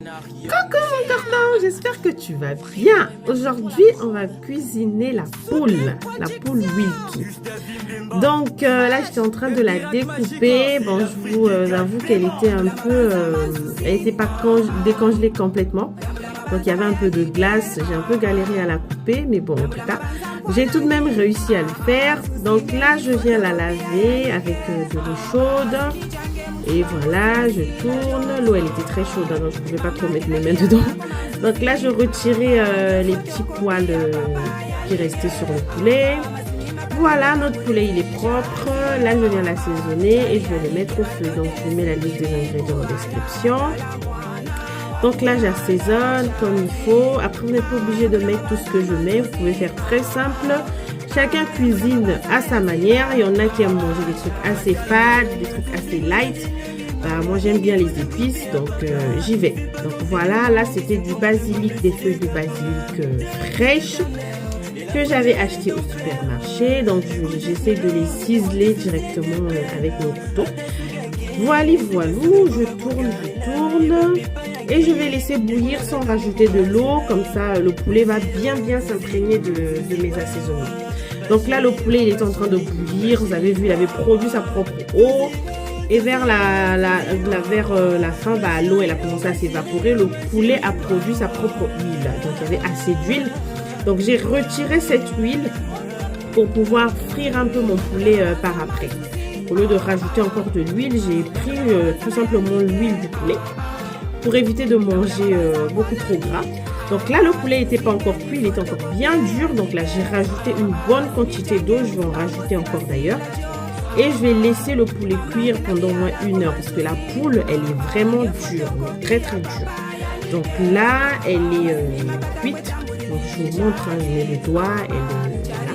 Coucou mon cordon, j'espère que tu vas bien. Aujourd'hui, on va cuisiner la poule Wilkie. Donc là, j'étais en train de la découper. Bon, je vous avoue qu'elle était un peu, elle n'était pas décongelée complètement. Donc il y avait un peu de glace. J'ai un peu galéré à la couper, mais bon, en tout cas, j'ai tout de même réussi à le faire. Donc là, je viens la laver avec de l'eau chaude. Et voilà, je tourne. L'eau, elle était très chaude, hein, donc je ne pouvais pas trop mettre mes mains dedans. Donc là, je retirais les petits poils qui restaient sur le poulet. Voilà, notre poulet, il est propre. Là, je viens l'assaisonner et je vais le mettre au feu. Donc, je mets la liste des ingrédients en description. Donc là, j'assaisonne comme il faut. Après, vous n'êtes pas obligé de mettre tout ce que je mets. Vous pouvez faire très simple. Chacun cuisine à sa manière. Il y en a qui aiment manger des trucs assez fades, des trucs assez light. Moi, j'aime bien les épices, donc j'y vais. Donc voilà, là, c'était du basilic, des feuilles de basilic fraîches que j'avais acheté au supermarché. Donc, j'essaie de les ciseler directement avec mon couteau. Voilà, je tourne. Et je vais laisser bouillir sans rajouter de l'eau. Comme ça, le poulet va bien s'imprégner de mes assaisonnements. Donc là, le poulet, il est en train de bouillir. Vous avez vu, il avait produit sa propre eau. Et vers la fin, l'eau, elle a commencé à s'évaporer. Le poulet a produit sa propre huile. Donc, il y avait assez d'huile. Donc, j'ai retiré cette huile pour pouvoir frire un peu mon poulet par après. Au lieu de rajouter encore de l'huile, j'ai pris tout simplement l'huile du poulet pour éviter de manger beaucoup trop gras. Donc là, le poulet n'était pas encore cuit, il était encore bien dur. Donc là, j'ai rajouté une bonne quantité d'eau. Je vais en rajouter encore d'ailleurs. Et je vais laisser le poulet cuire pendant au moins 1 heure. Parce que la poule, elle est vraiment dure, très dure. Donc là, elle est cuite. Donc je vous montre, je mets le doigt. Voilà.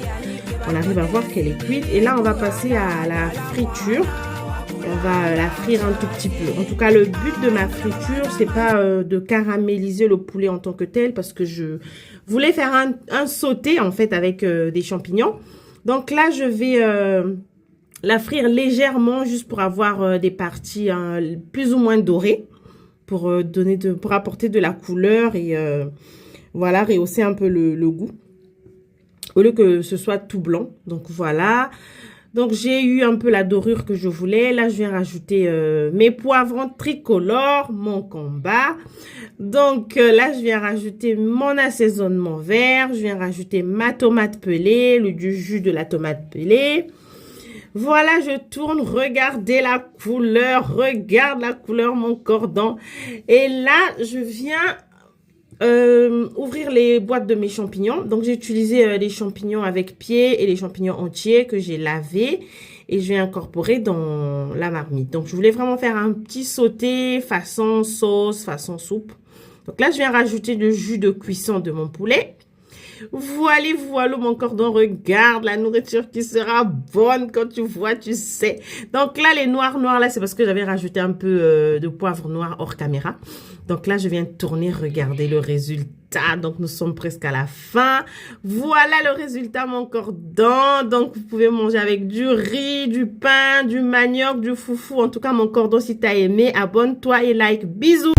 On arrive à voir qu'elle est cuite. Et là, on va passer à la friture. On va la frire un tout petit peu. En tout cas, le but de ma friture, c'est pas de caraméliser le poulet en tant que tel. Parce que je voulais faire un sauté, en fait, avec des champignons. Donc là, je vais la frire légèrement, juste pour avoir des parties plus ou moins dorées. Pour apporter de la couleur et voilà, rehausser un peu le goût. Au lieu que ce soit tout blanc. Donc voilà. Donc j'ai eu un peu la dorure que je voulais. Là, je viens rajouter mes poivrons tricolores, mon combat. Donc là, je viens rajouter mon assaisonnement vert. Je viens rajouter ma tomate pelée, du jus de la tomate pelée. Voilà, je tourne, regardez la couleur, regarde la couleur, mon cordon. Et là, je viens ouvrir les boîtes de mes champignons. Donc, j'ai utilisé les champignons avec pied et les champignons entiers que j'ai lavés. Et je vais incorporer dans la marmite. Donc, je voulais vraiment faire un petit sauté façon sauce, façon soupe. Donc là, je viens rajouter le jus de cuisson de mon poulet. Voilà mon cordon, regarde la nourriture qui sera bonne quand tu vois, tu sais. Donc là, les noirs là, c'est parce que j'avais rajouté un peu de poivre noir hors caméra. Donc là, je viens tourner, regarder le résultat. Donc nous sommes presque à la fin. Voilà le résultat, mon cordon. Donc vous pouvez manger avec du riz, du pain, du manioc, du foufou. En tout cas, mon cordon, si tu as aimé, abonne-toi et like. Bisous!